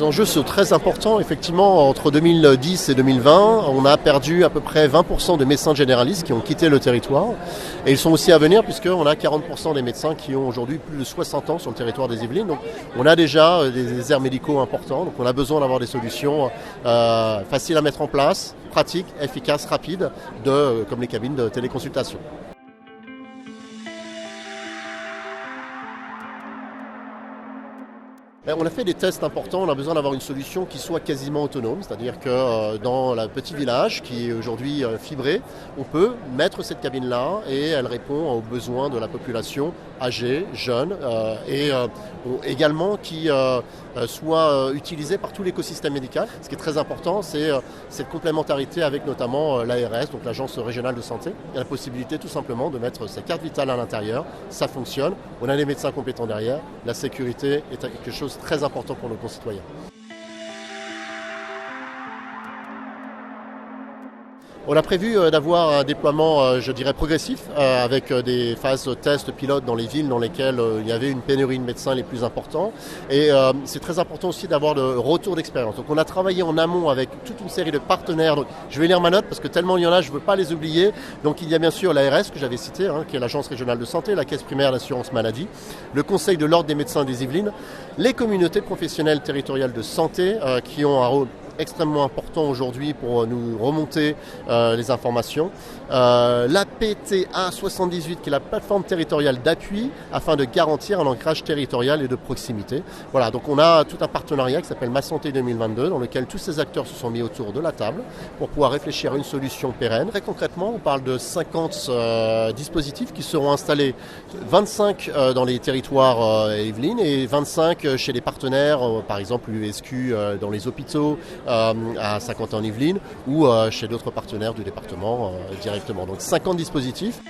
Les enjeux sont très importants. Effectivement, entre 2010 et 2020, on a perdu à peu près 20% des médecins généralistes qui ont quitté le territoire. Et ils sont aussi à venir puisqu'on a 40% des médecins qui ont aujourd'hui plus de 60 ans sur le territoire des Yvelines. Donc on a déjà des déserts médicaux importants. Donc on a besoin d'avoir des solutions faciles à mettre en place, pratiques, efficaces, rapides, comme les cabines de téléconsultation. On a fait des tests importants, on a besoin d'avoir une solution qui soit quasiment autonome, c'est-à-dire que dans le petit village qui est aujourd'hui fibré, on peut mettre cette cabine-là et elle répond aux besoins de la population âgée, jeune et également qui soit utilisée par tout l'écosystème médical. Ce qui est très important, c'est cette complémentarité avec notamment l'ARS, donc l'Agence régionale de santé. Il y a la possibilité tout simplement de mettre sa carte vitale à l'intérieur, ça fonctionne, on a des médecins compétents derrière, la sécurité est quelque chose de très important pour nos concitoyens. On a prévu d'avoir un déploiement, je dirais, progressif, avec des phases test pilotes dans les villes dans lesquelles il y avait une pénurie de médecins les plus importants. Et c'est très important aussi d'avoir le retour d'expérience. Donc on a travaillé en amont avec toute une série de partenaires. Donc, je vais lire ma note parce que tellement il y en a, je ne veux pas les oublier. Donc il y a bien sûr l'ARS que j'avais cité, qui est l'Agence régionale de santé, la Caisse primaire d'assurance maladie, le Conseil de l'ordre des médecins des Yvelines, les communautés professionnelles territoriales de santé qui ont un rôle extrêmement important aujourd'hui pour nous remonter les informations. La PTA 78 qui est la plateforme territoriale d'appui afin de garantir un ancrage territorial et de proximité. Voilà, donc on a tout un partenariat qui s'appelle Ma Santé 2022 dans lequel tous ces acteurs se sont mis autour de la table pour pouvoir réfléchir à une solution pérenne. Très concrètement, on parle de 50 dispositifs qui seront installés, 25 dans les territoires Yvelines et 25 chez les partenaires, par exemple l'USQ dans les hôpitaux, à Saint-Quentin-en-Yvelines ou chez d'autres partenaires du département directement. Donc 50 dispositifs.